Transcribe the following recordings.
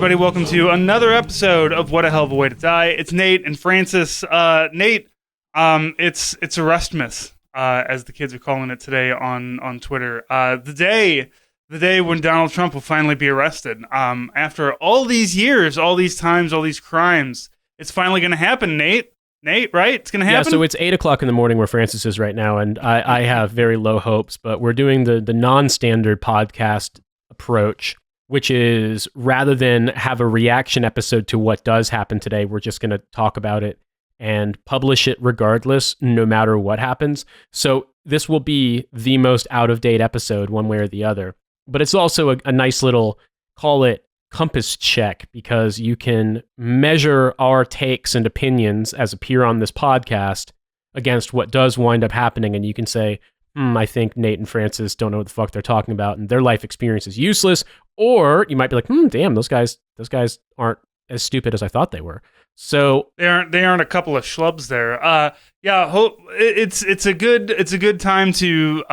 everybody. Welcome to another episode of What a Hell of a Way to Die. It's Nate and Francis. Nate, it's Arrestmas, as the kids are calling it today on Twitter. The day when Donald Trump will finally be arrested. After all these years, all these times, all these crimes, it's finally going to happen, Nate. Nate, right? It's going to happen? Yeah, so it's 8 o'clock in the morning where Francis is right now, and I have very low hopes, but we're doing the non-standard podcast approach, which is rather than have a reaction episode to what does happen today, we're just going to talk about it and publish it regardless, no matter what happens. So this will be the most out-of-date episode one way or the other. But it's also a nice little, call it, compass check, because you can measure our takes and opinions as appear on this podcast against what does wind up happening, and you can say, I think Nate and Francis don't know what the fuck they're talking about, and their life experience is useless. Or you might be like, damn, those guys aren't as stupid as I thought they were. So they aren't a couple of schlubs there. It's a good time to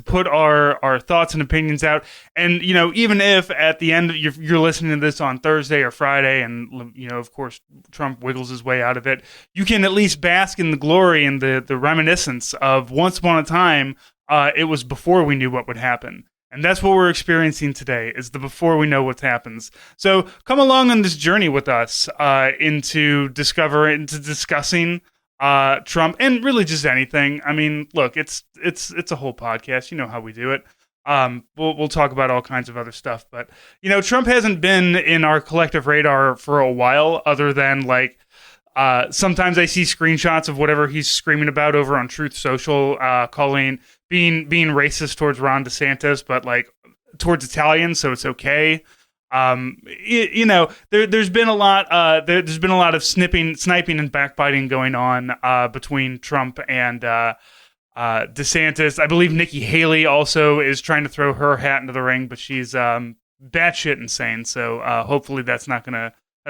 put our thoughts and opinions out. And even if at the end you're listening to this on Thursday or Friday, and of course Trump wiggles his way out of it, you can at least bask in the glory and the reminiscence of once upon a time. It was before we knew what would happen. And that's what we're experiencing today, is the before we know what happens. So come along on this journey with us into discussing Trump, and really just anything. I mean, look, it's a whole podcast. You know how we do it. We'll talk about all kinds of other stuff. But, Trump hasn't been in our collective radar for a while, other than sometimes I see screenshots of whatever he's screaming about over on Truth Social, being racist towards Ron DeSantis, but towards Italians, so it's okay. There's been a lot. There's been a lot of sniping, and backbiting going on between Trump and DeSantis. I believe Nikki Haley also is trying to throw her hat into the ring, but she's batshit insane. So hopefully that's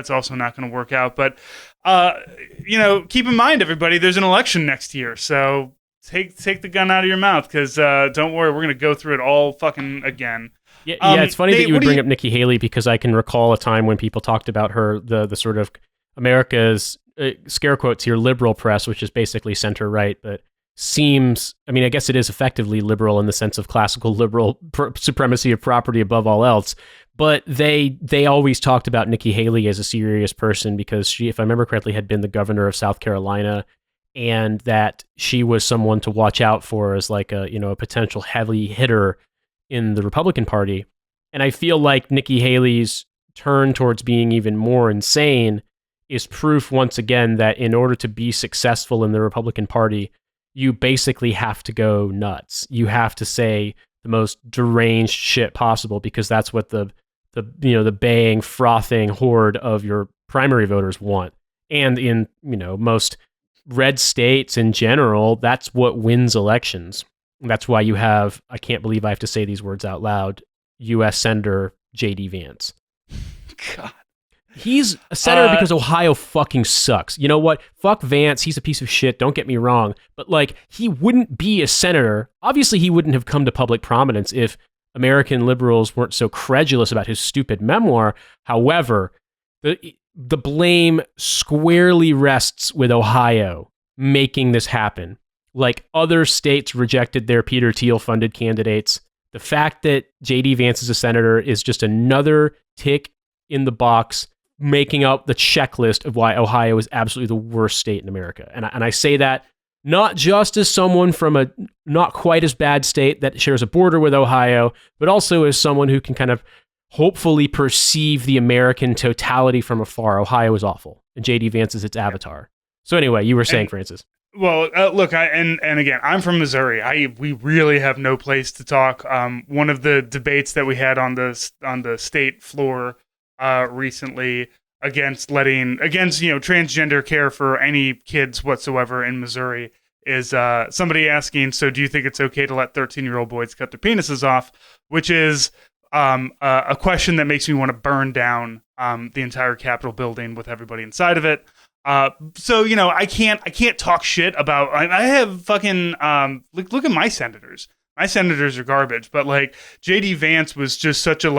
also not gonna work out. But keep in mind, everybody, there's an election next year, so take the gun out of your mouth, because don't worry, we're gonna go through it all fucking again. Yeah, it's funny that you would bring up Nikki Haley, because I can recall a time when people talked about her, the sort of America's scare quotes here, liberal press, which is basically center right, but seems, I mean, I guess it is effectively liberal in the sense of classical liberal supremacy of property above all else. But they always talked about Nikki Haley as a serious person, because she, if I remember correctly, had been the governor of South Carolina, and that she was someone to watch out for as a potential heavy hitter in the Republican Party. And I feel like Nikki Haley's turn towards being even more insane is proof once again that in order to be successful in the Republican Party, you basically have to go nuts. You have to say the most deranged shit possible, because that's what the baying, frothing horde of your primary voters want. And in, most red states in general, that's what wins elections. That's why you have, I can't believe I have to say these words out loud, U.S. Senator J.D. Vance. God. He's a senator because Ohio fucking sucks. You know what? Fuck Vance. He's a piece of shit. Don't get me wrong. But he wouldn't be a senator. Obviously, he wouldn't have come to public prominence if American liberals weren't so credulous about his stupid memoir. However, the blame squarely rests with Ohio making this happen. Other states rejected their Peter Thiel-funded candidates. The fact that J.D. Vance is a senator is just another tick in the box, making up the checklist of why Ohio is absolutely the worst state in America. And I say that not just as someone from a not quite as bad state that shares a border with Ohio, but also as someone who can kind of hopefully perceive the American totality from afar. Ohio is awful, and J.D. Vance is its avatar. So anyway, you were saying, Francis. Well, look, and again, I'm from Missouri. We really have no place to talk. One of the debates that we had on the state floor recently against transgender care for any kids whatsoever in Missouri is somebody asking, so do you think it's okay to let 13-year-old boys cut their penises off? Which is a question that makes me want to burn down the entire Capitol building with everybody inside of it. So I can't talk shit about. I have fucking look at my senators. My senators are garbage, but JD Vance was just such a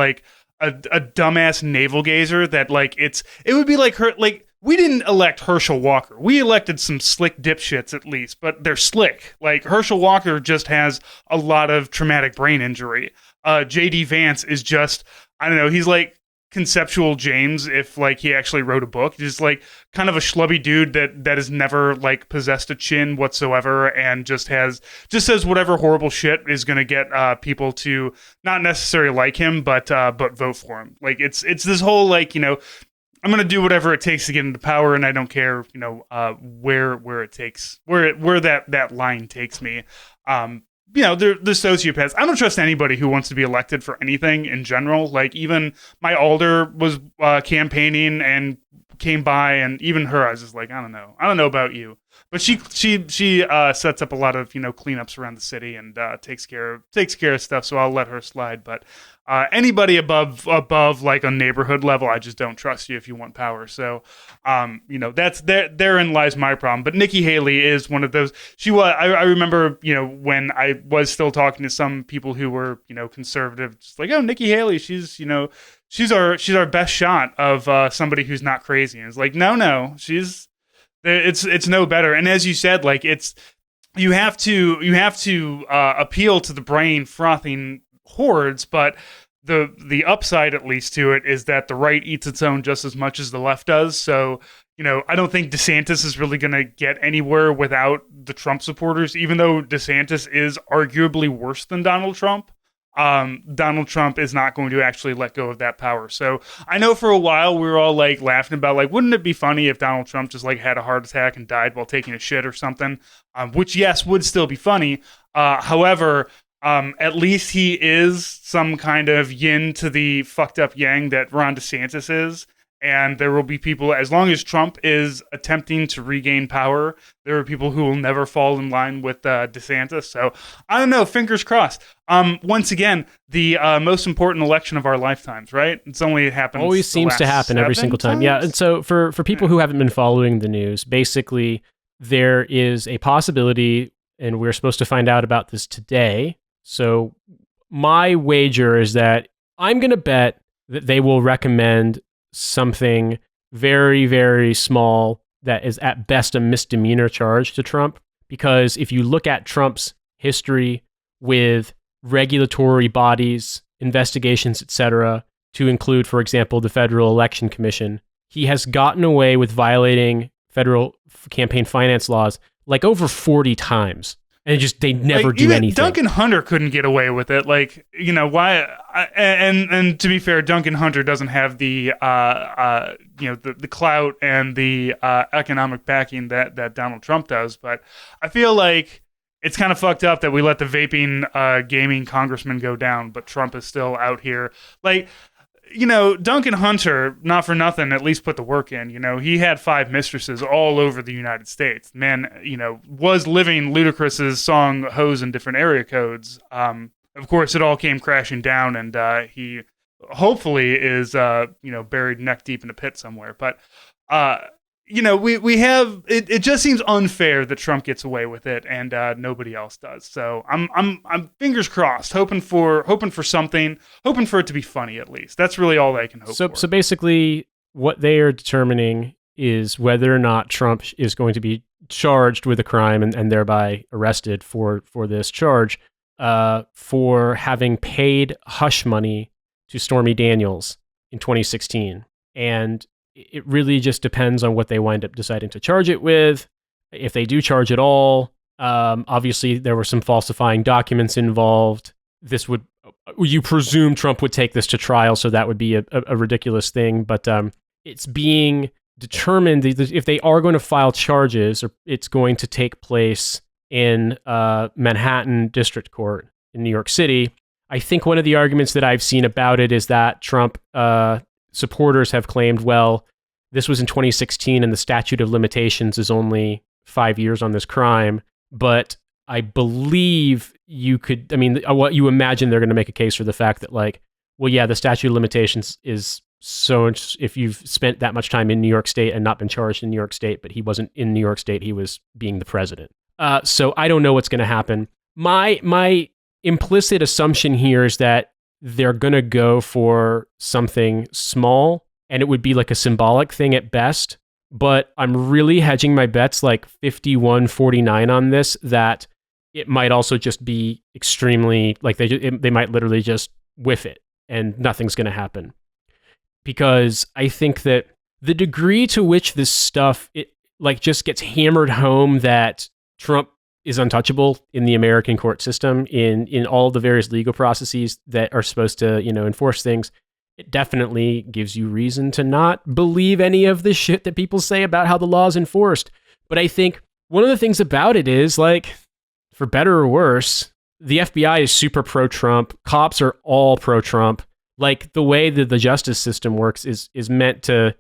a dumbass navel gazer that like it would be like her like. We didn't elect Herschel Walker. We elected some slick dipshits at least, but they're slick. Like Herschel Walker just has a lot of traumatic brain injury. JD Vance is just, I don't know, he's like conceptual James if like he actually wrote a book. He's like kind of a schlubby dude that has never like possessed a chin whatsoever and just says whatever horrible shit is going to get people to not necessarily like him but vote for him. Like it's this whole like, you know, I'm gonna do whatever it takes to get into power, and I don't care, you know, where it takes, where that line takes me. You know, they're sociopaths. I don't trust anybody who wants to be elected for anything in general. Like even my alder was campaigning and came by, and even her, I was just like, I don't know about you, but she sets up a lot of, you know, cleanups around the city and takes care of stuff. So I'll let her slide, but. Anybody above like a neighborhood level, I just don't trust you if you want power. So, you know, therein lies my problem. But Nikki Haley is one of those. She was. I remember, you know, when I was still talking to some people who were, you know, conservative, just like, oh, Nikki Haley, she's our best shot of somebody who's not crazy. And it's like, no, it's no better. And as you said, like you have to appeal to the brain frothing hordes, but the upside at least to it is that the right eats its own just as much as the left does. So, you know, I don't think DeSantis is really going to get anywhere without the Trump supporters, even though DeSantis is arguably worse than Donald Trump. Donald Trump is not going to actually let go of that power. So I know for a while we were all like laughing about like, wouldn't it be funny if Donald Trump just like had a heart attack and died while taking a shit or something? Which yes, would still be funny. However, at least he is some kind of yin to the fucked up yang that Ron DeSantis is. And there will be people, as long as Trump is attempting to regain power, there are people who will never fall in line with DeSantis. So I don't know, fingers crossed. Once again, the most important election of our lifetimes, right? It's only happened. Always seems to happen every single time. times? Yeah. And so for people who haven't been following the news, basically there is a possibility, and we're supposed to find out about this today. So my wager is that I'm going to bet that they will recommend something very, very small that is at best a misdemeanor charge to Trump. Because if you look at Trump's history with regulatory bodies, investigations, etc., to include, for example, the Federal Election Commission, he has gotten away with violating federal campaign finance laws like over 40 times. And they never do anything. Duncan Hunter couldn't get away with it. Like, you know, why? And to be fair, Duncan Hunter doesn't have the, the clout and the economic backing that Donald Trump does. But I feel like it's kind of fucked up that we let the vaping gaming congressman go down, but Trump is still out here. Like, you know, Duncan Hunter, not for nothing, at least put the work in. You know, he had 5 mistresses all over the United States. Man, you know, was living Ludacris's song "Hoes" in different area codes. Of course, it all came crashing down, and he hopefully is, buried neck deep in a pit somewhere. But, you know, we have it just seems unfair that Trump gets away with it and nobody else does. So I'm fingers crossed, hoping for something, hoping for it to be funny at least. That's really all I can hope for. So basically what they are determining is whether or not Trump is going to be charged with a crime and thereby arrested for this charge for having paid hush money to Stormy Daniels in 2016. And it really just depends on what they wind up deciding to charge it with. If they do charge at all, obviously there were some falsifying documents involved. You presume Trump would take this to trial, so that would be a ridiculous thing. But it's being determined if they are going to file charges, or it's going to take place in Manhattan District Court in New York City. I think one of the arguments that I've seen about it is that Trump supporters have claimed, well, this was in 2016 and the statute of limitations is only 5 years on this crime. But I believe what you imagine they're going to make a case for the fact that, like, well, yeah, the statute of limitations is so if you've spent that much time in New York State and not been charged in New York State, but he wasn't in New York State, he was being the president. So I don't know what's going to happen. My implicit assumption here is that they're going to go for something small, and it would be like a symbolic thing at best. But I'm really hedging my bets like 51-49 on this, that it might also just be extremely, like they might literally just whiff it and nothing's going to happen. Because I think that the degree to which this stuff, it like just gets hammered home that Trump is untouchable in the American court system, in all the various legal processes that are supposed to, enforce things, it definitely gives you reason to not believe any of the shit that people say about how the law is enforced. But I think one of the things about it is, like, for better or worse, the FBI is super pro-Trump. Cops are all pro-Trump. Like, the way that the justice system works is meant to,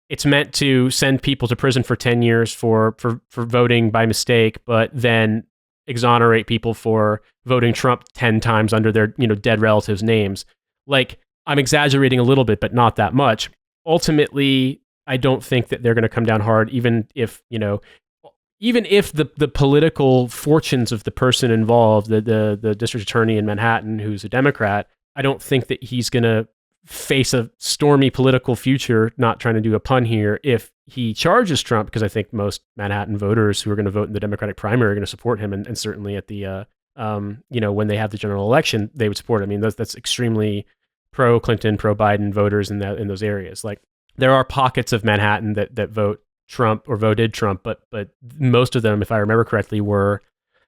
it's meant to send people to prison for 10 years for voting by mistake, but then exonerate people for voting Trump 10 times under their, dead relatives' names. Like, I'm exaggerating a little bit, but not that much. Ultimately, I don't think that they're going to come down hard, even if the political fortunes of the person involved, the district attorney in Manhattan, who's a Democrat, I don't think that he's going to face a stormy political future, not trying to do a pun here, if he charges Trump, because I think most Manhattan voters who are going to vote in the Democratic primary are going to support him, and certainly at the, when they have the general election, they would support him. I mean, that's extremely pro-Clinton, pro-Biden voters in those areas. Like, there are pockets of Manhattan that vote Trump or voted Trump, but most of them, if I remember correctly, were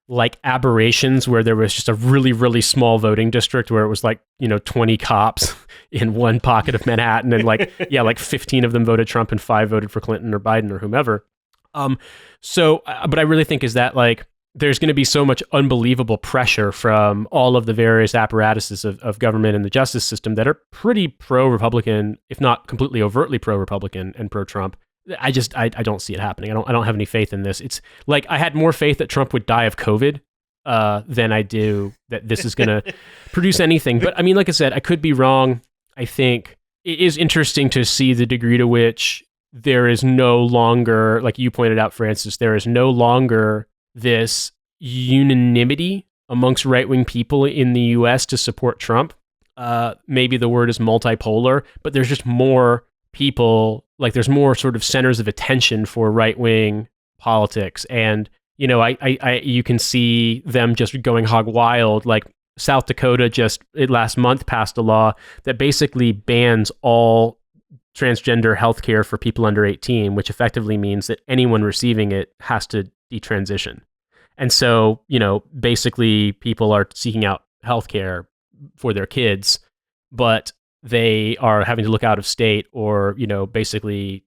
like aberrations where there was just a really, really small voting district where it was like, 20 cops in one pocket of Manhattan, and like 15 of them voted Trump and 5 voted for Clinton or Biden or whomever. But I really think is that, like, there's going to be so much unbelievable pressure from all of the various apparatuses of government and the justice system that are pretty pro-Republican, if not completely overtly pro-Republican and pro-Trump. I don't see it happening. I don't have any faith in this. It's like, I had more faith that Trump would die of COVID than I do that this is going to produce anything. But I mean, like I said, I could be wrong. I think it is interesting to see the degree to which there is no longer, like you pointed out, Francis, there is no longer this unanimity amongst right-wing people in the US to support Trump. Maybe the word is multipolar, but there's just more people, like there's more sort of centers of attention for right-wing politics. And, you can see them just going hog wild. Like, South Dakota last month passed a law that basically bans all transgender healthcare for people under 18, which effectively means that anyone receiving it has to detransition. And so, basically people are seeking out healthcare for their kids, but they are having to look out of state, or, basically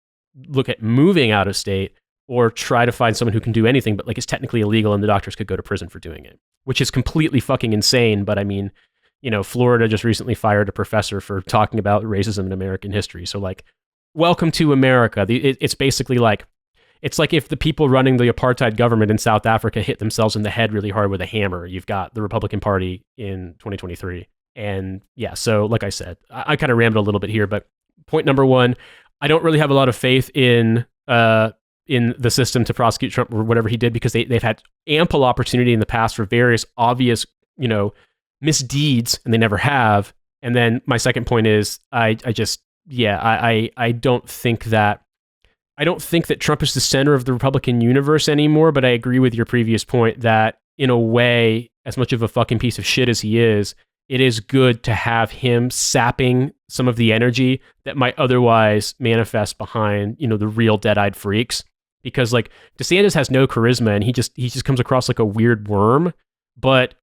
look at moving out of state, or try to find someone who can do anything, but like it's technically illegal and the doctors could go to prison for doing it, which is completely fucking insane. But I mean, Florida just recently fired a professor for talking about racism in American history. So, like, welcome to America. It's basically like, it's like if the people running the apartheid government in South Africa hit themselves in the head really hard with a hammer. You've got the Republican Party in 2023. And yeah, so like I said, I kind of rambled a little bit here, but point number one, I don't really have a lot of faith in the system to prosecute Trump or whatever he did, because they've had ample opportunity in the past for various obvious, misdeeds, and they never have. And then my second point is, I don't think that Trump is the center of the Republican universe anymore, but I agree with your previous point that, in a way, as much of a fucking piece of shit as he is, it is good to have him sapping some of the energy that might otherwise manifest behind, the real dead-eyed freaks. Because, like, DeSantis has no charisma, and he just comes across like a weird worm. But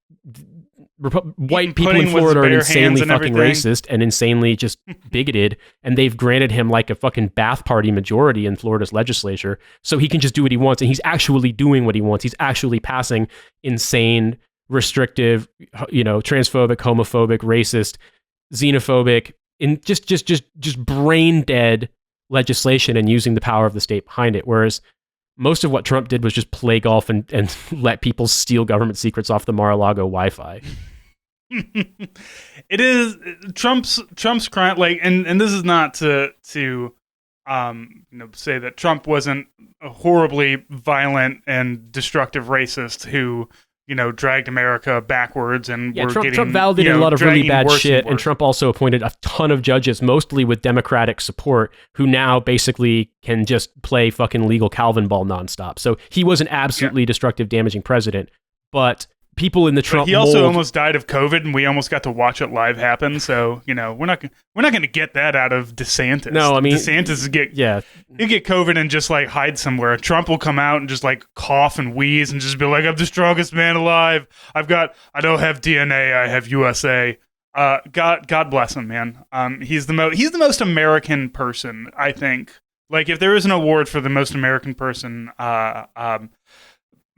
white people in Florida are insanely fucking racist and insanely just bigoted, and they've granted him like a fucking Bath Party majority in Florida's legislature, so he can just do what he wants, and he's actually doing what he wants. He's actually passing insane, restrictive, transphobic, homophobic, racist, xenophobic, and just brain dead legislation, and using the power of the state behind it. Whereas most of what Trump did was just play golf and let people steal government secrets off the Mar-a-Lago Wi-Fi. It is Trump's crime, like, and this is not to say that Trump wasn't a horribly violent and destructive racist who dragged America backwards, and yeah, we're Trump, getting, Trump validated a lot of really bad shit, and worse. Trump also appointed a ton of judges, mostly with Democratic support, who now basically can just play fucking legal Calvin ball nonstop. So he was an absolutely destructive, damaging president, but people in the Trump he also mold, almost died of COVID, and we almost got to watch it live happen. So we're not going to get that out of DeSantis. No, I mean, DeSantis he'll get COVID and just like hide somewhere. Trump will come out and just like cough and wheeze and just be like, "I'm the strongest man alive. I don't have DNA. I have USA." God bless him, man. He's the most American person, I think. Like, if there is an award for the most American person,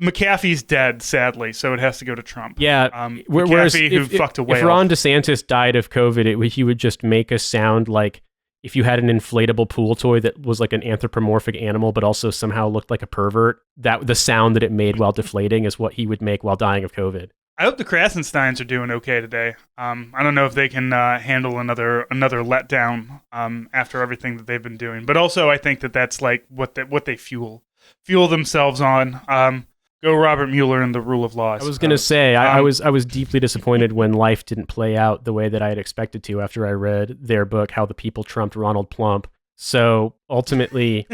McAfee's dead, sadly, so it has to go to Trump. Yeah, McAfee, who fucked a whale. If Ron DeSantis died of COVID, he would just make us sound like if you had an inflatable pool toy that was like an anthropomorphic animal, but also somehow looked like a pervert. That the sound that it made while deflating is what he would make while dying of COVID. I hope the Krasensteins are doing okay today. I don't know if they can handle another letdown after everything that they've been doing, but also I think that's like what they fuel themselves on. Go Robert Mueller and the rule of law. I was going to say, I was deeply disappointed when life didn't play out the way that I had expected to after I read their book, How the People Trumped Ronald Plump. So ultimately,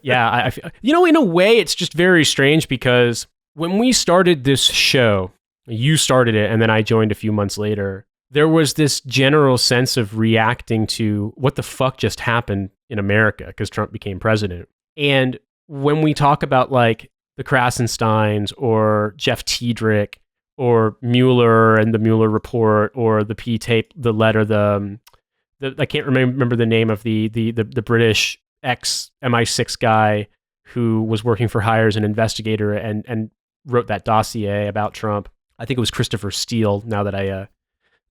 yeah, in a way, it's just very strange because when we started this show, you started it and then I joined a few months later, there was this general sense of reacting to what the fuck just happened in America because Trump became president. And when we talk about like the Krasensteins or Jeff Tiedrick or Mueller and the Mueller report or the P-tape, the letter, the I can't remember the name of the British ex-MI6 guy who was working for hire as an investigator and wrote that dossier about Trump. I think it was Christopher Steele, now that I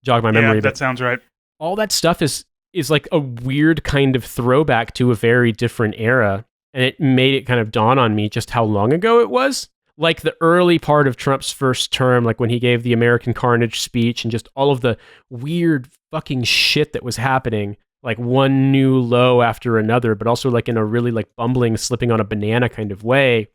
jog my memory. Yeah, that sounds right. All that stuff is like a weird kind of throwback to a very different era. And it made it kind of dawn on me just how long ago it was. Like the early part of Trump's first term, like when he gave the American Carnage speech and just all of the weird fucking shit that was happening, like one new low after another, but also like in a really like bumbling, slipping on a banana kind of way.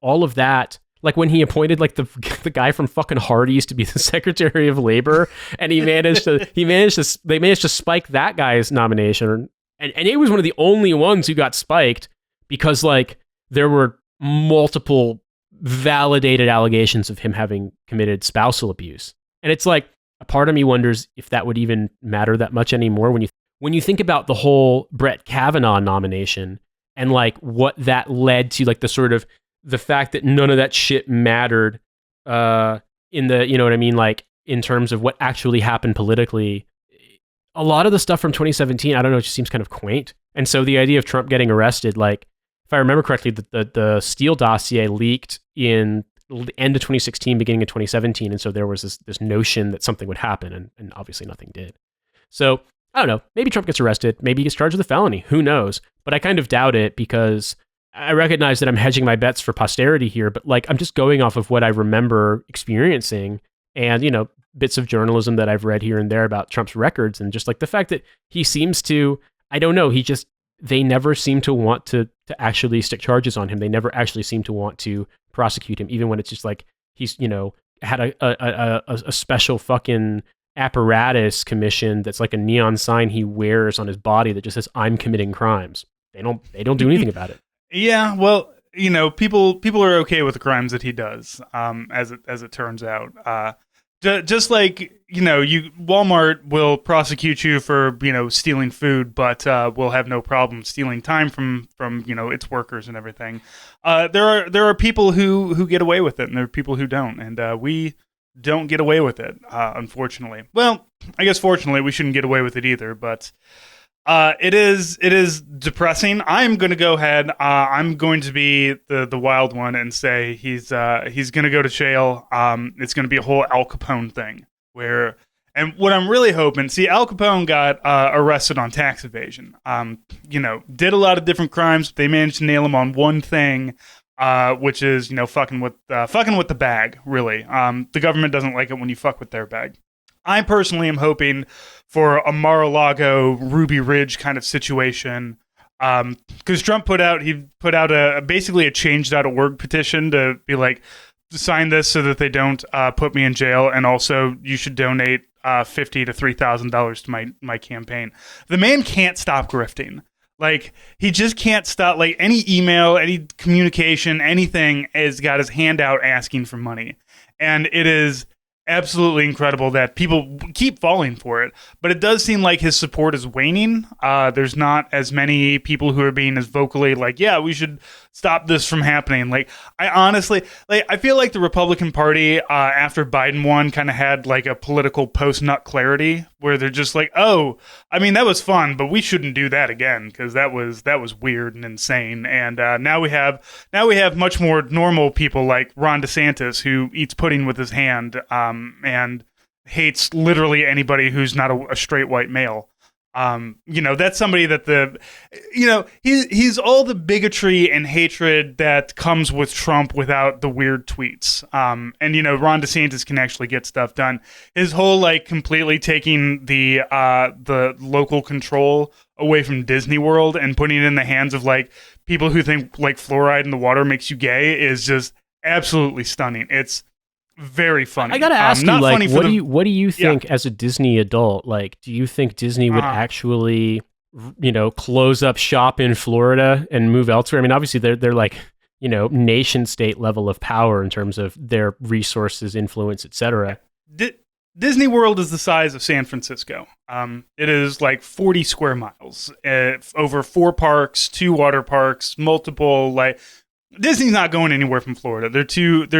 All of that. Like when he appointed like the guy from fucking Hardee's to be the Secretary of Labor, and they managed to spike that guy's nomination, and it was one of the only ones who got spiked because like there were multiple validated allegations of him having committed spousal abuse, and it's like a part of me wonders if that would even matter that much anymore when you think about the whole Brett Kavanaugh nomination and like what that led to, like the sort of the fact that none of that shit mattered in the, you know what I mean? Like in terms of what actually happened politically, a lot of the stuff from 2017, I don't know, it just seems kind of quaint. And so the idea of Trump getting arrested, like if I remember correctly, the Steele dossier leaked in the end of 2016, beginning of 2017. And so there was this notion that something would happen and obviously nothing did. So I don't know, maybe Trump gets arrested, maybe he gets charged with a felony, who knows? But I kind of doubt it because I recognize that I'm hedging my bets for posterity here, but like I'm just going off of what I remember experiencing and, bits of journalism that I've read here and there about Trump's records and just like the fact that he seems to, I don't know, they never seem to want to actually stick charges on him. They never actually seem to want to prosecute him, even when it's just like he's, had a special fucking apparatus commissioned that's like a neon sign he wears on his body that just says, "I'm committing crimes." They don't do anything about it. Yeah, well, people are okay with the crimes that he does, as it turns out. Just like Walmart will prosecute you for stealing food, but will have no problem stealing time from its workers and everything. There are people who get away with it, and there are people who don't, and we don't get away with it, unfortunately. Well, I guess fortunately we shouldn't get away with it either, but. It is depressing. I'm going to go ahead. I'm going to be the wild one and say he's going to go to jail. It's going to be a whole Al Capone thing and what I'm really hoping, see, Al Capone got arrested on tax evasion. Did a lot of different crimes. They managed to nail him on one thing, which is fucking with the bag. Really, the government doesn't like it when you fuck with their bag. I personally am hoping for a Mar-a-Lago, Ruby Ridge kind of situation, because Trump put out basically a change.org petition to be like, sign this so that they don't put me in jail, and also you should donate $50 to $3,000 to my campaign. The man can't stop grifting. Like, he just can't stop. Like, any email, any communication, anything has got his hand out asking for money. And it is absolutely incredible that people keep falling for it. But it does seem like his support is waning. There's not as many people who are being as vocally like, yeah, we should stop this from happening. Like, I honestly, like, I feel like the Republican Party, after Biden won, kind of had like a political post-nut clarity where they're just like, oh, I mean, that was fun, but we shouldn't do that again because that was weird and insane. And now we have much more normal people like Ron DeSantis, who eats pudding with his hand and hates literally anybody who's not a straight white male. That's somebody that he's all the bigotry and hatred that comes with Trump without the weird tweets. Ron DeSantis can actually get stuff done. His whole like completely taking the local control away from Disney World and putting it in the hands of like people who think like fluoride in the water makes you gay is just absolutely stunning. It's very funny. I gotta ask you, like, what do you think as a Disney adult? Like, do you think Disney would actually, close up shop in Florida and move elsewhere? I mean, obviously they're like, nation state level of power in terms of their resources, influence, etc. Disney World is the size of San Francisco. It is like 40 square miles, over 4 parks, 2 water parks, multiple like. Disney's not going anywhere from Florida. They're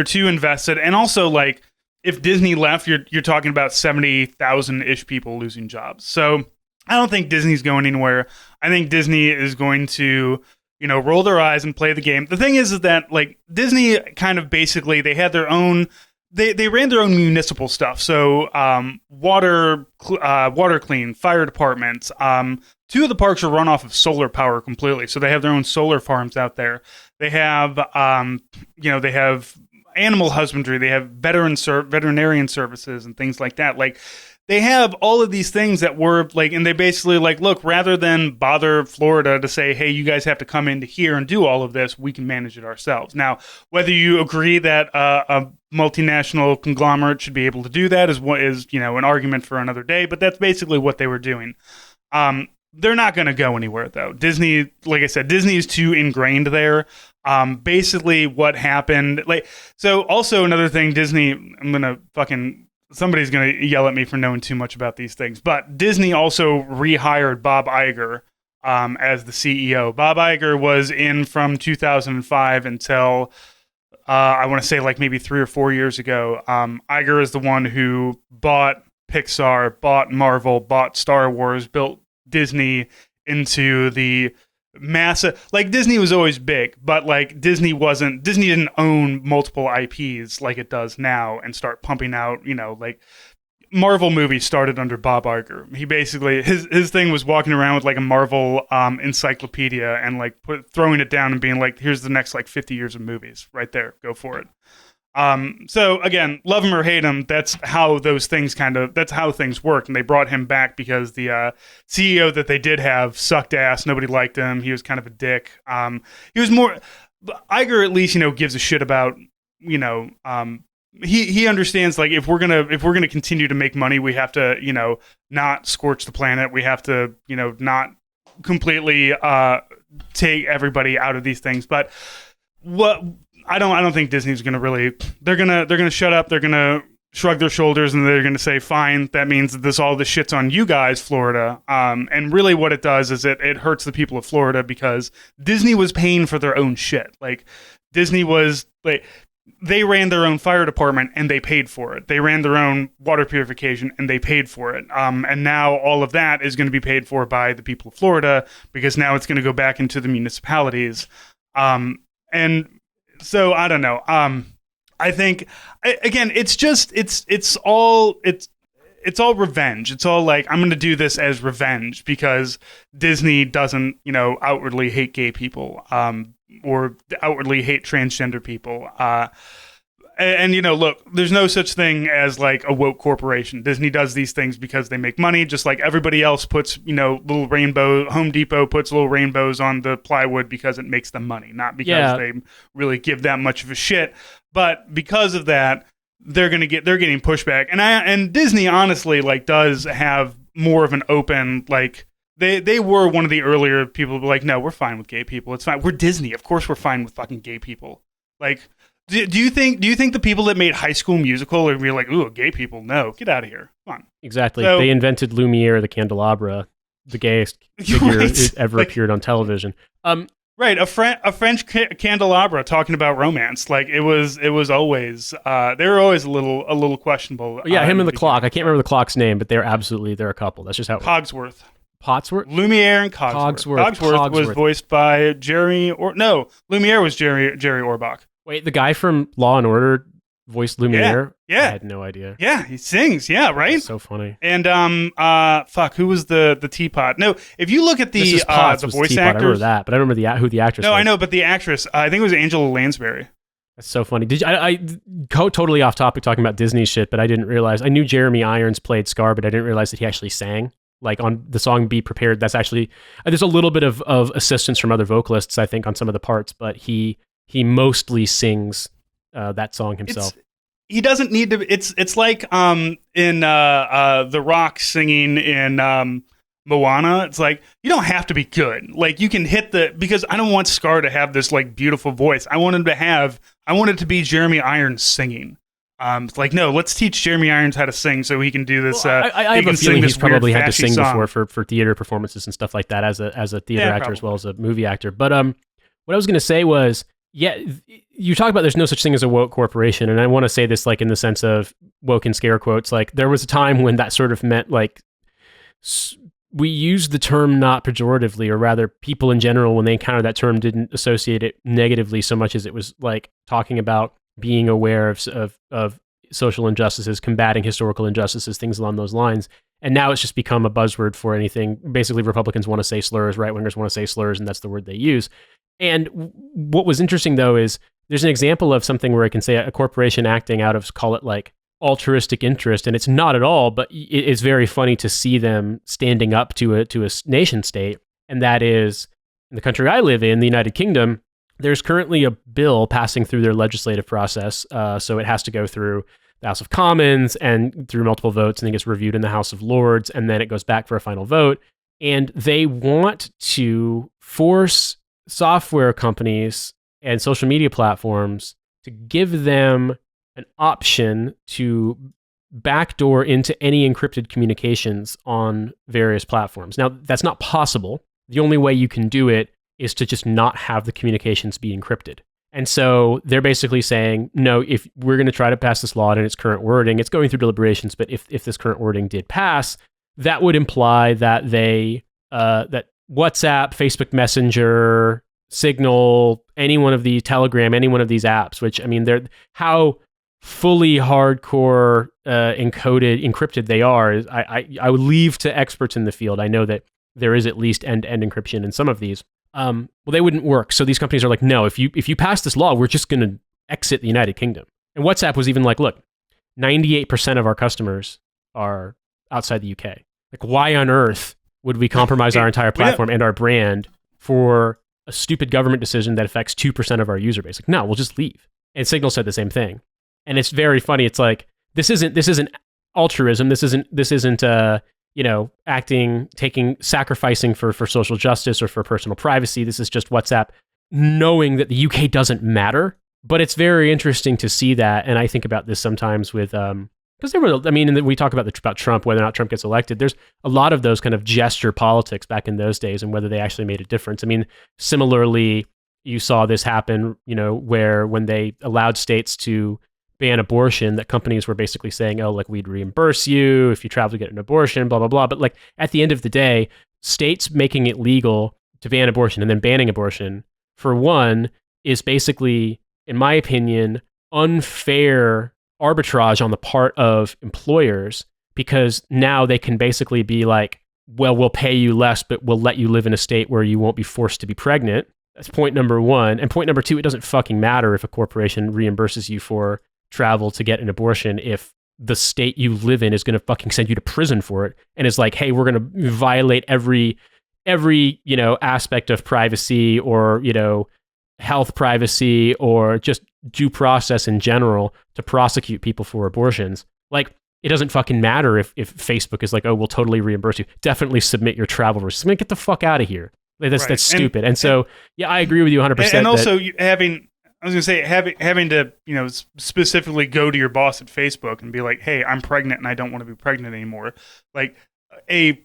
too invested, and also like if Disney left, you're talking about 70,000-ish people losing jobs. So I don't think Disney's going anywhere. I think Disney is going to roll their eyes and play the game. The thing is that like Disney kind of basically they had their own. They ran their own municipal stuff. So water clean, fire departments. 2 of the parks are run off of solar power completely. So they have their own solar farms out there. They have, they have animal husbandry. They have veterinarian services and things like that. Like, they have all of these things that were like, and they basically like, look, rather than bother Florida to say, hey, you guys have to come into here and do all of this, we can manage it ourselves. Now, whether you agree that a multinational conglomerate should be able to do that is an argument for another day, but that's basically what they were doing. They're not going to go anywhere, though. Disney, like I said, Disney is too ingrained there. Basically, what happened, like, so also another thing, Disney, somebody's going to yell at me for knowing too much about these things, but Disney also rehired Bob Iger as the CEO. Bob Iger was in from 2005 until, I want to say like maybe 3 or 4 years ago. Iger is the one who bought Pixar, bought Marvel, bought Star Wars, built Disney into the massive, like Disney was always big, but like Disney didn't own multiple IPs like it does now and start pumping out, like Marvel movies started under Bob Iger. He basically, his thing was walking around with like a Marvel encyclopedia and like throwing it down and being like, here's the next like 50 years of movies right there. Go for it. So again, love him or hate him, that's how things work. And they brought him back because the CEO that they did have sucked ass. Nobody liked him. He was kind of a dick. He was more, Iger at least, gives a shit about, he understands like if we're gonna continue to make money, we have to, not scorch the planet. We have to, not completely take everybody out of these things. But I don't think Disney's going to really, they're going to shut up. They're going to shrug their shoulders and they're going to say, fine, that means that all this shit's on you guys, Florida. And really what it does is it hurts the people of Florida because Disney was paying for their own shit. Like Disney was like, they ran their own fire department and they paid for it. They ran their own water purification and they paid for it. And now all of that is going to be paid for by the people of Florida because now it's going to go back into the municipalities. And so I don't know. I think again, it's all revenge. It's all like I'm going to do this as revenge because Disney doesn't, outwardly hate gay people or outwardly hate transgender people. And look, there's no such thing as like a woke corporation. Disney does these things because they make money, just like everybody else puts, little rainbow. Home Depot puts little rainbows on the plywood because it makes them money, not because they really give that much of a shit. But because of that, they're getting pushback. And Disney honestly like does have more of an open like. They were one of the earlier people who were like, no, we're fine with gay people. It's fine. We're Disney. Of course we're fine with fucking gay people. Like, do you think the people that made High School Musical are really like, ooh, gay people? No, get out of here. Come on. Exactly. So, they invented Lumiere, the candelabra, the gayest figure ever appeared on television. Right, a French candelabra talking about romance. Like it was always they were always a little questionable. Yeah, him and the clock. I can't remember the clock's name, but they're a couple. That's just how Cogsworth. Potsworth? Lumiere and Cogsworth. Cogsworth was voiced by Lumiere was Jerry Orbach. Wait, the guy from Law and Order voiced Lumiere? Yeah. I had no idea. Yeah, he sings. Yeah, right? That's so funny. And who was the teapot? No, if you look at the voice teapot. actors, I remember that, but I don't remember who the actress was. No, I know, but the actress, I think it was Angela Lansbury. That's so funny. I totally off topic talking about Disney shit, but I didn't realize. I knew Jeremy Irons played Scar, but I didn't realize that he actually sang. Like on the song Be Prepared, that's actually, there's a little bit of assistance from other vocalists, I think, on some of the parts, but he mostly sings that song himself. He doesn't need to, it's like in The Rock singing in Moana, it's like, you don't have to be good. Like you can because I don't want Scar to have this like beautiful voice. I want it to be Jeremy Irons singing. It's like, no, let's teach Jeremy Irons how to sing so he can do this. I have a feeling he's probably had to sing before for theater performances and stuff like that as a theater actor probably. As well as a movie actor. But what I was going to say was, you talk about there's no such thing as a woke corporation, and I want to say this like in the sense of woke in scare quotes. Like there was a time when that sort of meant like we used the term not pejoratively, or rather people in general, when they encountered that term, didn't associate it negatively so much as it was like talking about being aware of social injustices, combating historical injustices, things along those lines. And now it's just become a buzzword for anything. Basically, Republicans want to say slurs, right-wingers want to say slurs, and that's the word they use. And what was interesting, though, is there's an example of something where I can say a corporation acting out of, call it like altruistic interest, and it's not at all, but it's very funny to see them standing up to a nation state, and that is, in the country I live in, the United Kingdom, there's currently a bill passing through their legislative process, so it has to go through the House of Commons and through multiple votes, and then gets reviewed in the House of Lords, and then it goes back for a final vote. And they want to force software companies and social media platforms to give them an option to backdoor into any encrypted communications on various platforms. Now, that's not possible. The only way you can do it is to just not have the communications be encrypted. And so they're basically saying, no, if we're going to try to pass this law in its current wording, it's going through deliberations, but if this current wording did pass, that would imply that that WhatsApp, Facebook Messenger, Signal, any one of the Telegram, any one of these apps, which, I mean, they're how fully hardcore encrypted they are, I would leave to experts in the field. I know that there is at least end-to-end encryption in some of these. Well, they wouldn't work. So these companies are like, no, if you pass this law, we're just going to exit the United Kingdom. And WhatsApp was even like, look, 98% of our customers are outside the UK. Like, why on earth would we compromise our entire platform and our brand for a stupid government decision that affects 2% of our user base? Like, no, we'll just leave. And Signal said the same thing. And it's very funny. It's like, this isn't altruism. This isn't sacrificing for social justice or for personal privacy. This is just WhatsApp knowing that the UK doesn't matter. But it's very interesting to see that. And I think about this sometimes with, because we talk about Trump, whether or not Trump gets elected, there's a lot of those kind of gesture politics back in those days and whether they actually made a difference. I mean, similarly, you saw this happen, where when they allowed states to ban abortion, that companies were basically saying, oh, like, we'd reimburse you if you travel to get an abortion, blah, blah, blah. But like at the end of the day, states making it legal to ban abortion and then banning abortion, for one, is basically, in my opinion, unfair arbitrage on the part of employers, because now they can basically be like, well, we'll pay you less, but we'll let you live in a state where you won't be forced to be pregnant. That's point number one. And point number two, it doesn't fucking matter if a corporation reimburses you for travel to get an abortion if the state you live in is going to fucking send you to prison for it, and is like, hey, we're going to violate every aspect of privacy, or health privacy, or just due process in general to prosecute people for abortions. Like, it doesn't fucking matter if Facebook is like, oh, we'll totally reimburse you. Definitely submit your travel receipts. I mean, get the fuck out of here. Like, that's stupid. And so, yeah, I agree with you 100%. And also, having to, specifically go to your boss at Facebook and be like, hey, I'm pregnant and I don't want to be pregnant anymore. Like, as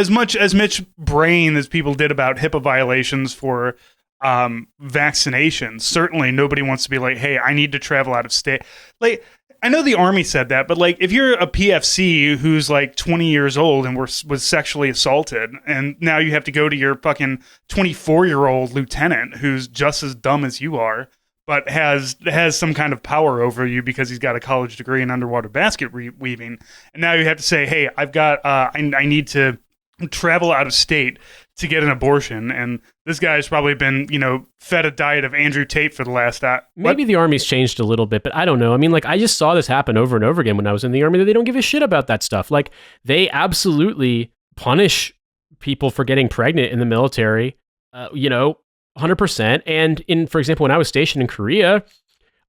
much as Mitch Brain as people did about HIPAA violations for vaccinations, certainly nobody wants to be like, hey, I need to travel out of state. Like, I know the Army said that, but like, if you're a PFC who's like 20 years old and was sexually assaulted, and now you have to go to your fucking 24-year-old lieutenant who's just as dumb as you are, but has some kind of power over you because he's got a college degree in underwater basket weaving, and now you have to say, hey, I've got I need to travel out of state to get an abortion, and this guy's probably been, fed a diet of Andrew Tate for the last... Maybe the Army's changed a little bit, but I don't know. I mean, like, I just saw this happen over and over again when I was in the Army, that they don't give a shit about that stuff. Like, they absolutely punish people for getting pregnant in the military, 100%. And for example, when I was stationed in Korea,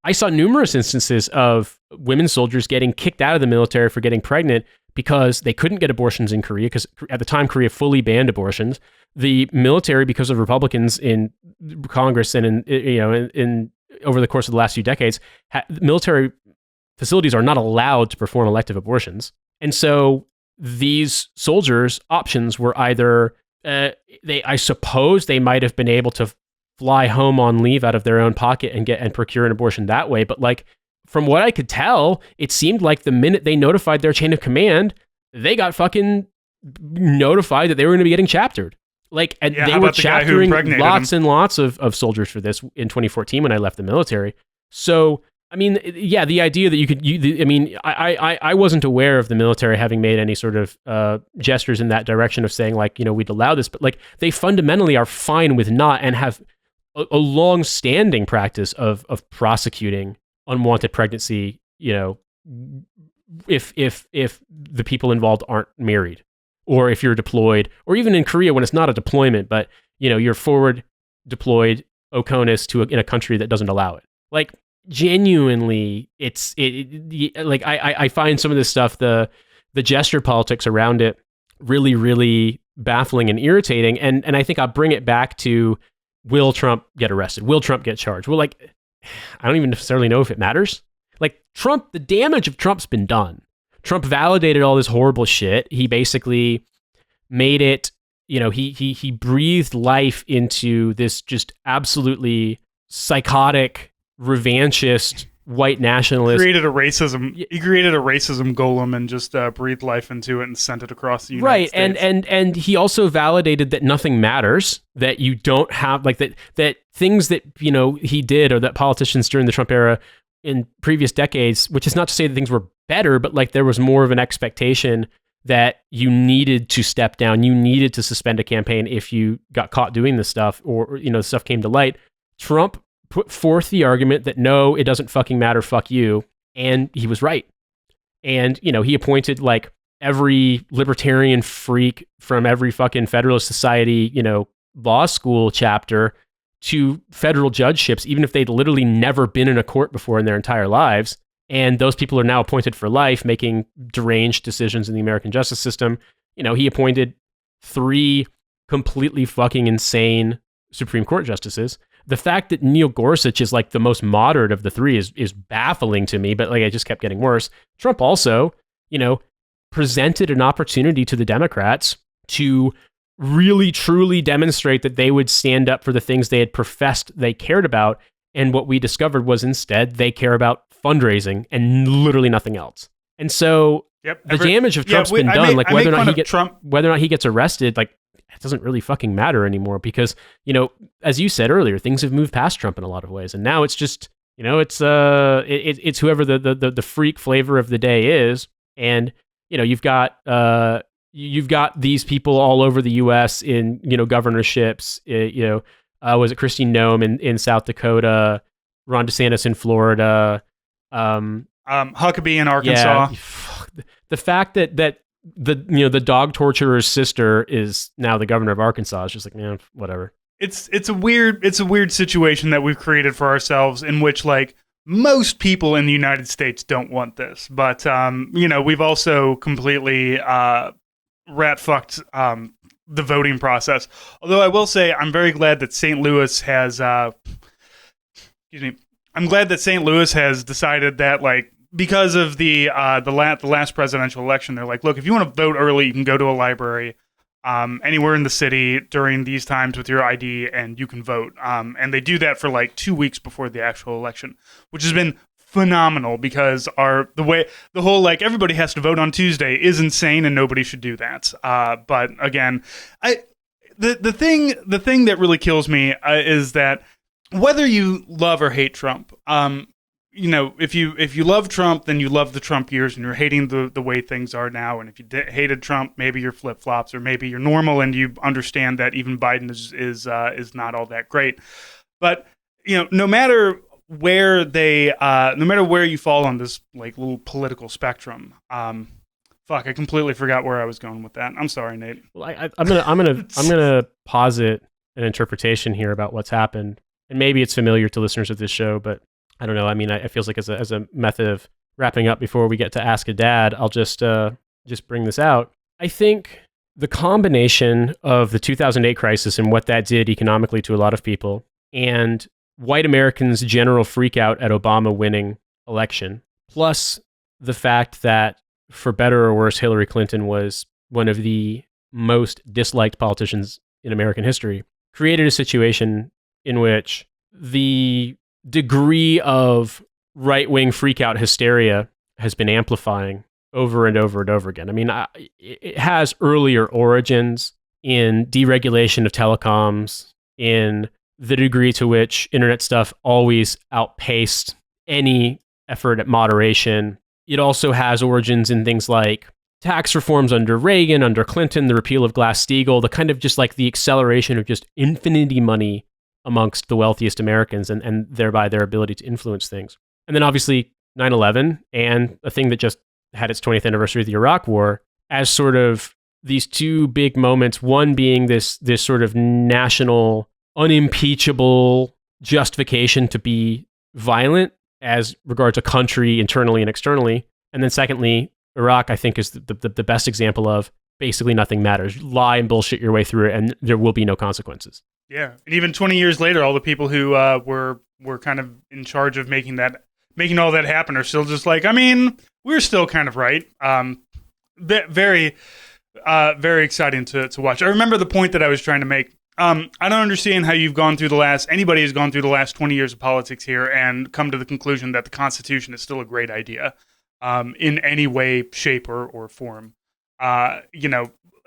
I saw numerous instances of women soldiers getting kicked out of the military for getting pregnant because they couldn't get abortions in Korea, because at the time Korea fully banned abortions. The military, because of Republicans in Congress and in over the course of the last few decades, military facilities are not allowed to perform elective abortions. And so these soldiers' options were either I suppose they might have been able to fly home on leave out of their own pocket and procure an abortion that way, but like, from what I could tell, it seemed like the minute they notified their chain of command, they got fucking notified that they were going to be getting chaptered. Like, and they were chaptering lots and lots of soldiers for this in 2014 when I left the military. So, I mean, yeah, the idea that you could, I wasn't aware of the military having made any sort of gestures in that direction of saying, like, we'd allow this, but like, they fundamentally are fine with not, and have a long-standing practice of prosecuting unwanted pregnancy, if the people involved aren't married, or if you're deployed, or even in Korea when it's not a deployment, but you're forward deployed OCONUS in a country that doesn't allow it. Like, genuinely, I find some of this stuff, the gesture politics around it, really, really baffling and irritating. And I think I'll bring it back to, will Trump get arrested? Will Trump get charged? Well, like, I don't even necessarily know if it matters. Like, Trump, the damage of Trump's been done. Trump validated all this horrible shit. He basically made it, he breathed life into this just absolutely psychotic, revanchist, white nationalist. He created a racism golem and just breathed life into it and sent it across the United States. Right, and he also validated that nothing matters, that you don't have, like, that things that, he did, or that politicians during the Trump era in previous decades, which is not to say that things were better, but like, there was more of an expectation that you needed to step down, you needed to suspend a campaign if you got caught doing this stuff, or stuff came to light. Trump put forth the argument that no, it doesn't fucking matter, fuck you, and he was right. And he appointed like every libertarian freak from every fucking Federalist Society law school chapter to federal judgeships, even if they'd literally never been in a court before in their entire lives. And those people are now appointed for life, making deranged decisions in the American justice system. He appointed 3 completely fucking insane Supreme Court justices. The fact that Neil Gorsuch is like the most moderate of the 3 is baffling to me, but like, it just kept getting worse. Trump also, presented an opportunity to the Democrats to really truly demonstrate that they would stand up for the things they had professed they cared about. And what we discovered was instead they care about fundraising and literally nothing else. And so the damage of Trump's been done. Like, whether or not he gets arrested, like, it doesn't really fucking matter anymore, because, as you said earlier, things have moved past Trump in a lot of ways. And now it's just, it's whoever the freak flavor of the day is. And, you've got these people all over the US in, governorships, was it Kristi Noem in South Dakota, Ron DeSantis in Florida, Huckabee in Arkansas. Yeah, the fact that the dog torturer's sister is now the governor of Arkansas is just like, man, whatever. It's a weird situation that we've created for ourselves, in which like most people in the United States don't want this, but we've also completely rat fucked the voting process. Although I will say, I'm very glad that St. Louis has I'm glad that St. Louis has decided that, like, because of the last presidential election, they're like, look, if you want to vote early, you can go to a library anywhere in the city during these times with your ID, and you can vote. And they do that for like 2 weeks before the actual election, which has been phenomenal, because the whole like everybody has to vote on Tuesday is insane, and nobody should do that. But again, the thing that really kills me is that whether you love or hate Trump, if you love Trump, then you love the Trump years and you're hating the way things are now. And if you hated Trump, maybe you're flip flops, or maybe you're normal and you understand that even Biden is not all that great. But no matter where you fall on this like little political spectrum, fuck, I completely forgot where I was going with that. I'm sorry, Nate. Well, I'm gonna posit an interpretation here about what's happened, and maybe it's familiar to listeners of this show, but I don't know. I mean, it feels like as a method of wrapping up before we get to Ask a Dad, I'll just bring this out. I think the combination of the 2008 crisis and what that did economically to a lot of people, and white Americans' general freak out at Obama winning election, plus the fact that, for better or worse, Hillary Clinton was one of the most disliked politicians in American history, created a situation in which the degree of right-wing freakout hysteria has been amplifying over and over and over again. I mean, it has earlier origins in deregulation of telecoms, in the degree to which internet stuff always outpaced any effort at moderation. It also has origins in things like tax reforms under Reagan, under Clinton, the repeal of Glass-Steagall, the kind of just like the acceleration of just infinity money amongst the wealthiest Americans, and thereby their ability to influence things. And then obviously 9/11, and a thing that just had its 20th anniversary of the Iraq War, as sort of these two big moments, one being this sort of national, unimpeachable justification to be violent as regards a country internally and externally. And then secondly, Iraq, I think, is the best example of basically nothing matters. Lie and bullshit your way through it, and there will be no consequences. Yeah, and even 20 years later, all the people who were kind of in charge of making all that happen are still just like, I mean, we're still kind of right. Very, very exciting to watch. I remember the point that I was trying to make. I don't understand how anybody has gone through the last 20 years of politics here and come to the conclusion that the Constitution is still a great idea, in any way, shape, or form.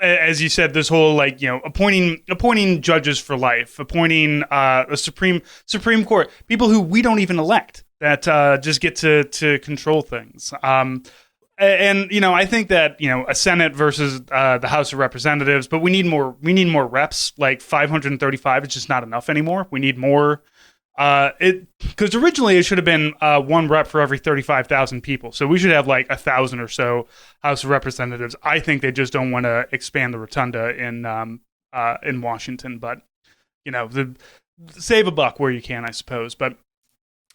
As you said, this whole appointing judges for life, appointing a Supreme Court, people who we don't even elect, that just get to control things. I think that a Senate versus the House of Representatives, but we need more reps. Like 535 is just not enough anymore. We need more. Because originally it should have been one rep for every 35,000 people. So we should have like 1,000 or so House of Representatives. I think they just don't want to expand the rotunda in Washington. But save a buck where you can, I suppose. But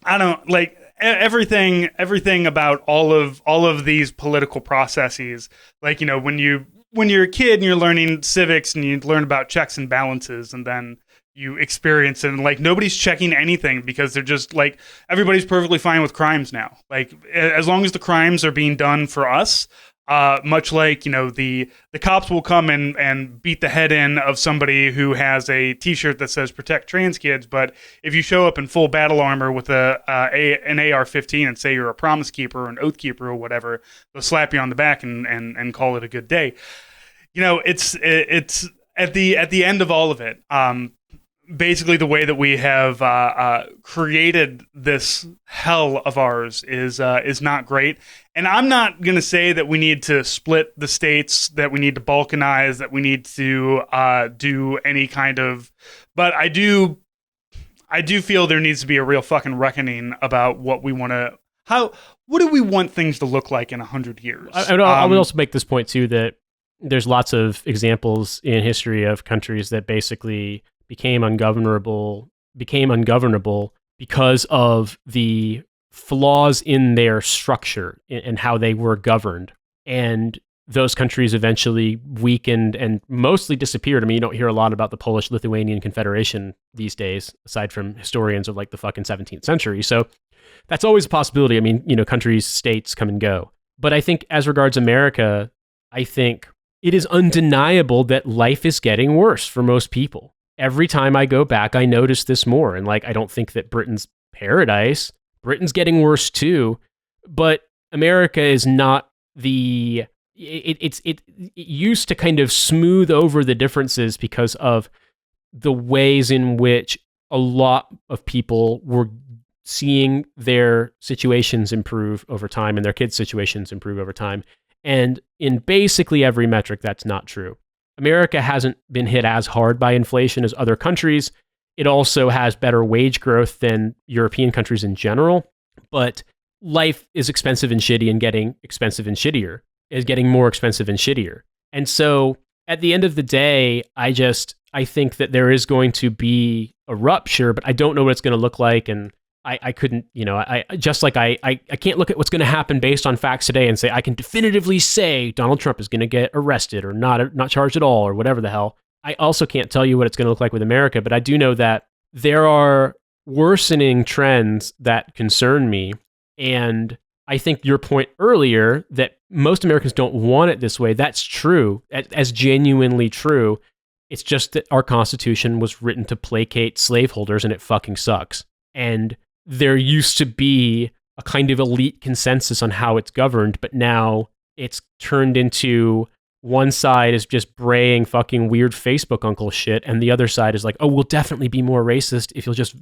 I don't like everything about all of these political processes. Like when you're a kid and you're learning civics and you learn about checks and balances, and then you experience it, and like nobody's checking anything because they're just like, everybody's perfectly fine with crimes now. Like as long as the crimes are being done for us, much like the cops will come and beat the head in of somebody who has a T-shirt that says "Protect Trans Kids," but if you show up in full battle armor with an AR-15 and say you're a promise keeper or an oath keeper or whatever, they'll slap you on the back and call it a good day. It's at the end of all of it. Basically, the way that we have created this hell of ours is not great. And I'm not going to say that we need to split the states, that we need to balkanize, that we need to do any kind of. But I do I do feel there needs to be a real fucking reckoning about what we want to, what do we want things to look like in 100 years? I would also make this point too, that there's lots of examples in history of countries that basically became ungovernable because of the flaws in their structure and how they were governed. And those countries eventually weakened and mostly disappeared. I mean, you don't hear a lot about the Polish-Lithuanian Confederation these days, aside from historians of like the fucking 17th century. So that's always a possibility. I mean, countries, states come and go. But I think as regards America, I think it is undeniable that life is getting worse for most people. Every time I go back, I notice this more. And like, I don't think that Britain's paradise. Britain's getting worse too. But America is not the... It used to kind of smooth over the differences because of the ways in which a lot of people were seeing their situations improve over time and their kids' situations improve over time. And in basically every metric, that's not true. America hasn't been hit as hard by inflation as other countries. It also has better wage growth than European countries in general. But life is expensive and shitty and getting expensive and shittier. Is getting more expensive and shittier. And so at the end of the day, I think that there is going to be a rupture, but I don't know what it's going to look like. And I couldn't, I can't look at what's going to happen based on facts today and say, I can definitively say Donald Trump is going to get arrested or not charged at all or whatever the hell. I also can't tell you what it's going to look like with America, but I do know that there are worsening trends that concern me. And I think your point earlier that most Americans don't want it this way, that's true, as genuinely true. It's just that our Constitution was written to placate slaveholders and it fucking sucks. And there used to be a kind of elite consensus on how it's governed, but now it's turned into one side is just braying fucking weird Facebook uncle shit, and the other side is like, oh, we'll definitely be more racist if you'll just,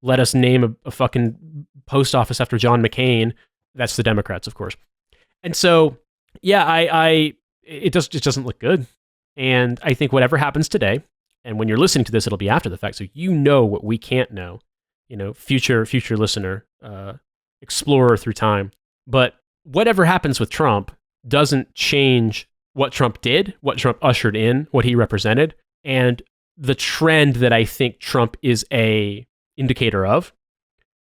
let us name a fucking post office after John McCain. That's the Democrats, of course. And so, yeah, it just doesn't look good. And I think whatever happens today, and when you're listening to this, it'll be after the fact, so you know what we can't know, future listener, explorer through time. But whatever happens with Trump doesn't change what Trump did, what Trump ushered in, what he represented, and the trend that I think Trump is a indicator of.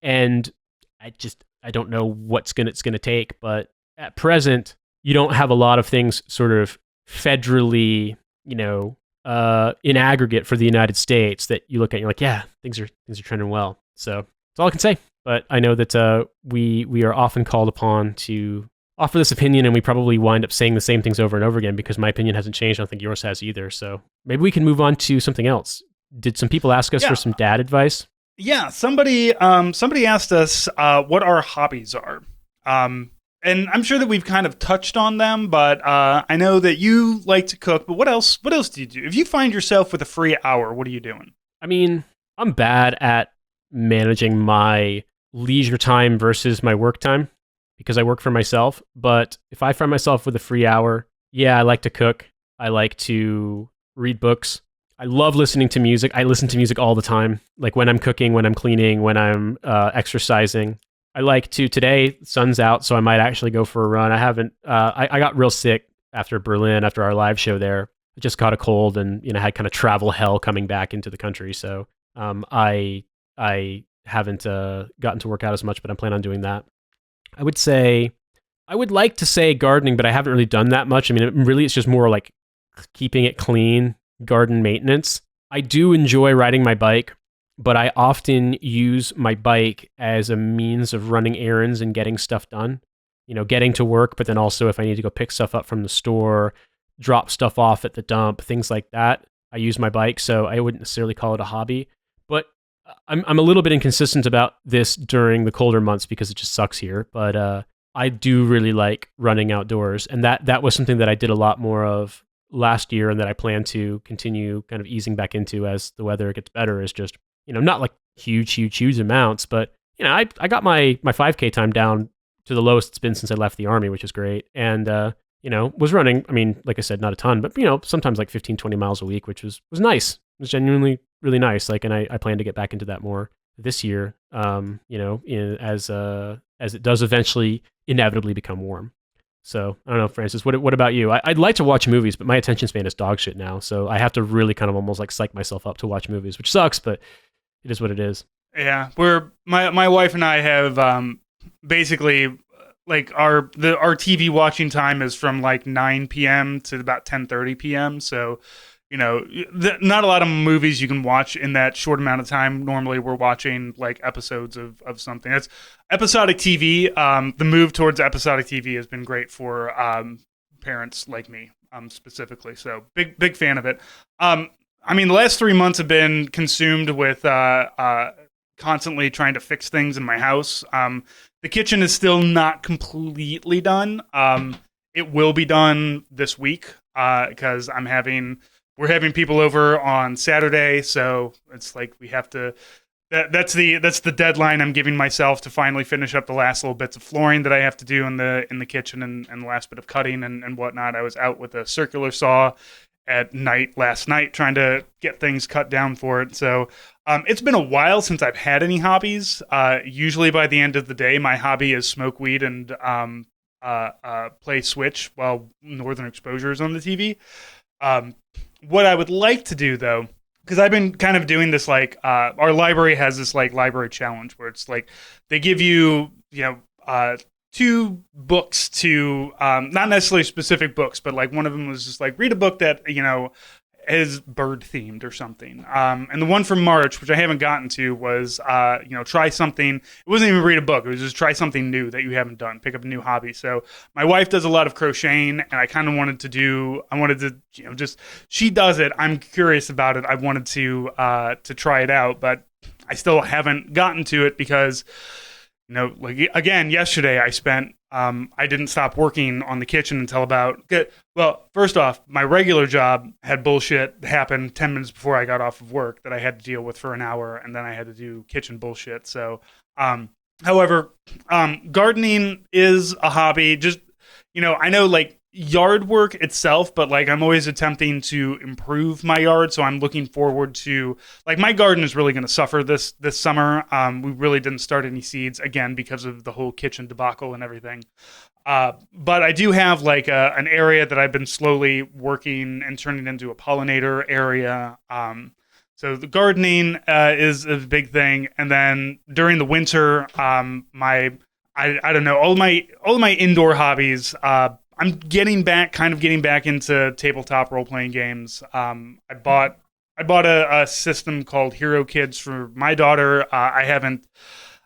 And I don't know what's it's gonna take, but at present, you don't have a lot of things sort of federally, in aggregate for the United States that you look at and you're like, yeah, things are trending well. So that's all I can say. But I know that we are often called upon to offer this opinion, and we probably wind up saying the same things over and over again because my opinion hasn't changed. I don't think yours has either. So maybe we can move on to something else. Did some people ask us for some dad advice? Yeah, somebody asked us what our hobbies are. And I'm sure that we've kind of touched on them, but I know that you like to cook, but what else do you do? If you find yourself with a free hour, what are you doing? I mean, I'm bad at managing my leisure time versus my work time because I work for myself. But if I find myself with a free hour, yeah, I like to cook. I like to read books. I love listening to music. I listen to music all the time, like when I'm cooking, when I'm cleaning, when I'm exercising. I like to, today, sun's out, so I might actually go for a run. I haven't, I got real sick after Berlin, after our live show there. I just caught a cold and, had kind of travel hell coming back into the country. So I haven't gotten to work out as much, but I'm planning on doing that. I would like to say gardening, but I haven't really done that much. I mean, it's just more like keeping it clean, garden maintenance. I do enjoy riding my bike, but I often use my bike as a means of running errands and getting stuff done. Getting to work, but then also if I need to go pick stuff up from the store, drop stuff off at the dump, things like that, I use my bike. So I wouldn't necessarily call it a hobby, but I'm a little bit inconsistent about this during the colder months because it just sucks here. But I do really like running outdoors, and that was something that I did a lot more of last year, and that I plan to continue kind of easing back into as the weather gets better. Is just not like huge amounts, but I got my 5K time down to the lowest it's been since I left the Army, which is great. And was running, I mean, like I said, not a ton, but sometimes like 15-20 miles a week, which was nice. It was genuinely really nice. Like, and I plan to get back into that more this year. As it does eventually inevitably become warm. So I don't know, Francis. What about you? I'd like to watch movies, but my attention span is dog shit now. So I have to really kind of almost like psych myself up to watch movies, which sucks, but it is what it is. Yeah, my wife and I have basically like our TV watching time is from like 9 p.m. to about 10:30 p.m. So, not a lot of movies you can watch in that short amount of time. Normally, we're watching like episodes of something. That's episodic TV. The move towards episodic TV has been great for parents like me, specifically. So, big fan of it. The last 3 months have been consumed with constantly trying to fix things in my house. The kitchen is still not completely done. It will be done this week because we're having people over on Saturday, so it's like we have to. That's the deadline I'm giving myself to finally finish up the last little bits of flooring that I have to do in the kitchen and the last bit of cutting and whatnot. I was out with a circular saw at night last night trying to get things cut down for it. So it's been a while since I've had any hobbies. Usually by the end of the day, my hobby is smoke weed and play Switch while Northern Exposure is on the TV. What I would like to do, though, because I've been kind of doing this, like our library has this like library challenge where it's like they give you, 2 books to not necessarily specific books, but like one of them was just like read a book that is bird themed or something. And the one from March, which I haven't gotten to, was try something. It wasn't even read a book. It was just try something new that you haven't done. Pick up a new hobby. So my wife does a lot of crocheting, and I kind of wanted to she does it. I'm curious about it. I wanted to try it out, but I still haven't gotten to it because. Again, yesterday I didn't stop working on the kitchen until first off, my regular job had bullshit happen 10 minutes before I got off of work that I had to deal with for an hour, and then I had to do kitchen bullshit. So, however, gardening is a hobby. Just, I know like yard work itself, but like I'm always attempting to improve my yard, so I'm looking forward to like my garden is really going to suffer this summer. We really didn't start any seeds again because of the whole kitchen debacle and everything. But I do have like an area that I've been slowly working and turning into a pollinator area. So the gardening is a big thing, and then during the winter, I don't know, all my indoor hobbies. I'm getting back into tabletop role-playing games. I bought a system called Hero Kids for my daughter. I haven't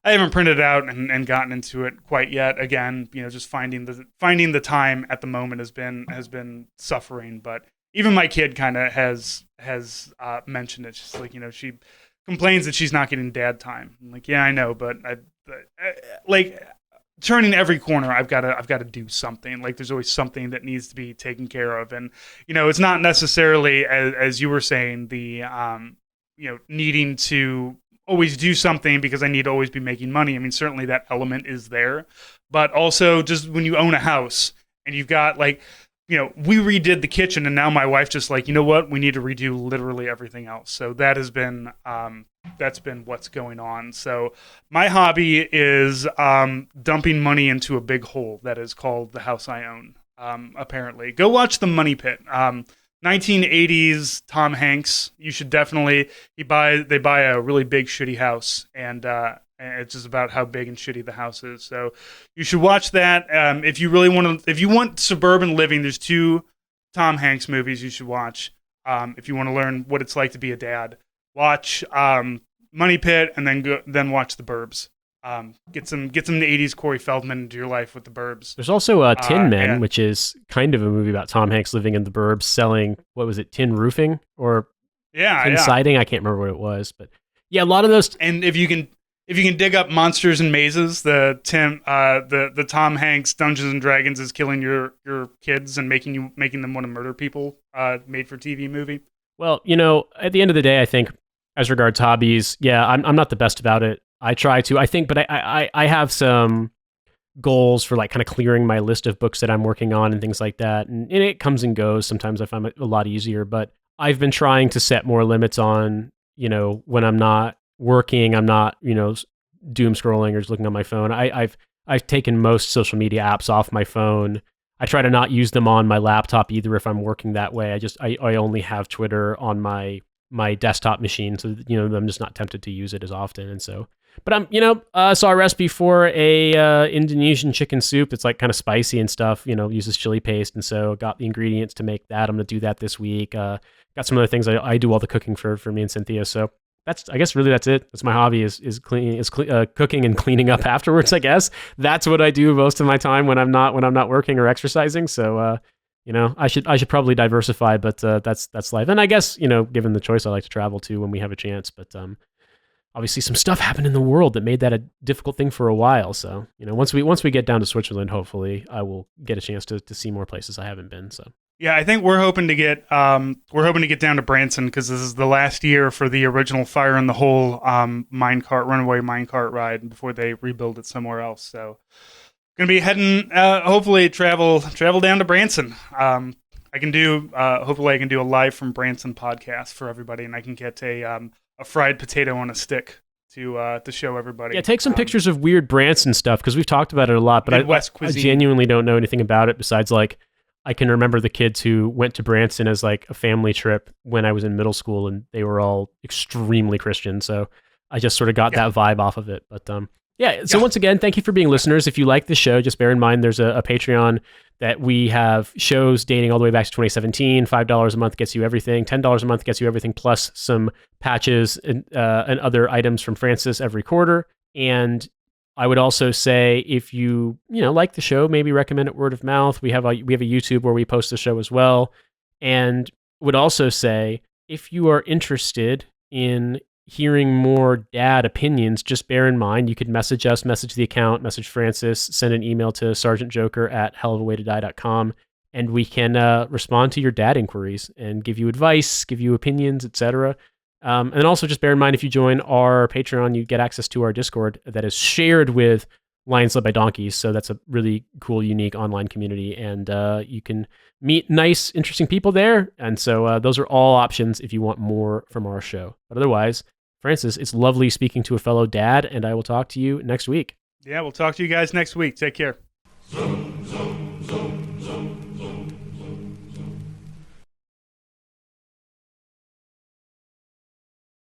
printed it out and gotten into it quite yet. Again, just finding the time at the moment has been suffering. But even my kid kind of has mentioned it. She's like, she complains that she's not getting dad time. I'm like, yeah, I know, but I like. Turning every corner, I've got to do something. Like there's always something that needs to be taken care of, and it's not necessarily as you were saying the needing to always do something because I need to always be making money. I mean, certainly that element is there, but also just when you own a house and you've got like we redid the kitchen, and now my wife's just like, what, we need to redo literally everything else. So that has been that's been what's going on. So my hobby is dumping money into a big hole that is called the house I own. Apparently, go watch The Money Pit. 1980s Tom Hanks. You should definitely. They buy a really big shitty house, and it's just about how big and shitty the house is. So you should watch that. If you really if you want suburban living, there's 2 Tom Hanks movies you should watch. If you want to learn what it's like to be a dad, watch Money Pit, and then watch The Burbs. Get some of the 80s Corey Feldman into your life with The Burbs. There's also Tin Men, which is kind of a movie about Tom Hanks living in the burbs selling, what was it, tin roofing or tin siding? I can't remember what it was, but yeah, a lot of those. And if you can dig up Monsters and Mazes, the Tom Hanks Dungeons and Dragons is killing your kids and making them want to murder people made for TV movie. Well, at the end of the day, I think as regards hobbies, yeah, I'm not the best about it. I try to, I think, but I have some goals for like kind of clearing my list of books that I'm working on and things like that. And it comes and goes. Sometimes I find it a lot easier, but I've been trying to set more limits on, when I'm not working, I'm not, doom scrolling or just looking on my phone. I've taken most social media apps off my phone. I try to not use them on my laptop either if I'm working that way. I only have Twitter on my desktop machine, so I'm just not tempted to use it as often. And so, but I'm saw a recipe for a Indonesian chicken soup. It's like kind of spicy and stuff. Uses chili paste, and so got the ingredients to make that. I'm gonna do that this week. Got some other things. I do all the cooking for me and Cynthia. So I guess really that's it. That's my hobby is cooking and cleaning up afterwards. I guess that's what I do most of my time when I'm not working or exercising. So I should probably diversify, but that's life. And I guess given the choice, I like to travel too when we have a chance. But obviously some stuff happened in the world that made that a difficult thing for a while. So once we get down to Switzerland, hopefully I will get a chance to see more places I haven't been. So. Yeah, I think we're hoping to get down to Branson because this is the last year for the original Fire in the Hole runaway minecart ride before they rebuild it somewhere else. So, gonna be heading hopefully travel down to Branson. I can do hopefully I can do a live from Branson podcast for everybody, and I can get a fried potato on a stick to show everybody. Yeah, take some pictures of weird Branson stuff because we've talked about it a lot, but I genuinely don't know anything about it besides like. I can remember the kids who went to Branson as like a family trip when I was in middle school, and they were all extremely Christian. So I just sort of got that vibe off of it. But So once again, thank you for being listeners. If you like the show, just bear in mind there's a Patreon that we have shows dating all the way back to 2017. $5 a month gets you everything. $10 a month gets you everything, plus some patches and other items from Francis every quarter. And I would also say if you like the show, maybe recommend it word of mouth. We have a YouTube where we post the show as well. And would also say if you are interested in hearing more dad opinions, just bear in mind you could message us, message the account, message Francis, send an email to sergeantjoker@hellofawaytodie.com, and we can respond to your dad inquiries and give you advice, give you opinions, etc. And also just bear in mind, if you join our Patreon, you get access to our Discord that is shared with Lions Led by Donkeys. So that's a really cool, unique online community. And you can meet nice, interesting people there. And so those are all options if you want more from our show. But otherwise, Francis, it's lovely speaking to a fellow dad, and I will talk to you next week. Yeah, we'll talk to you guys next week. Take care.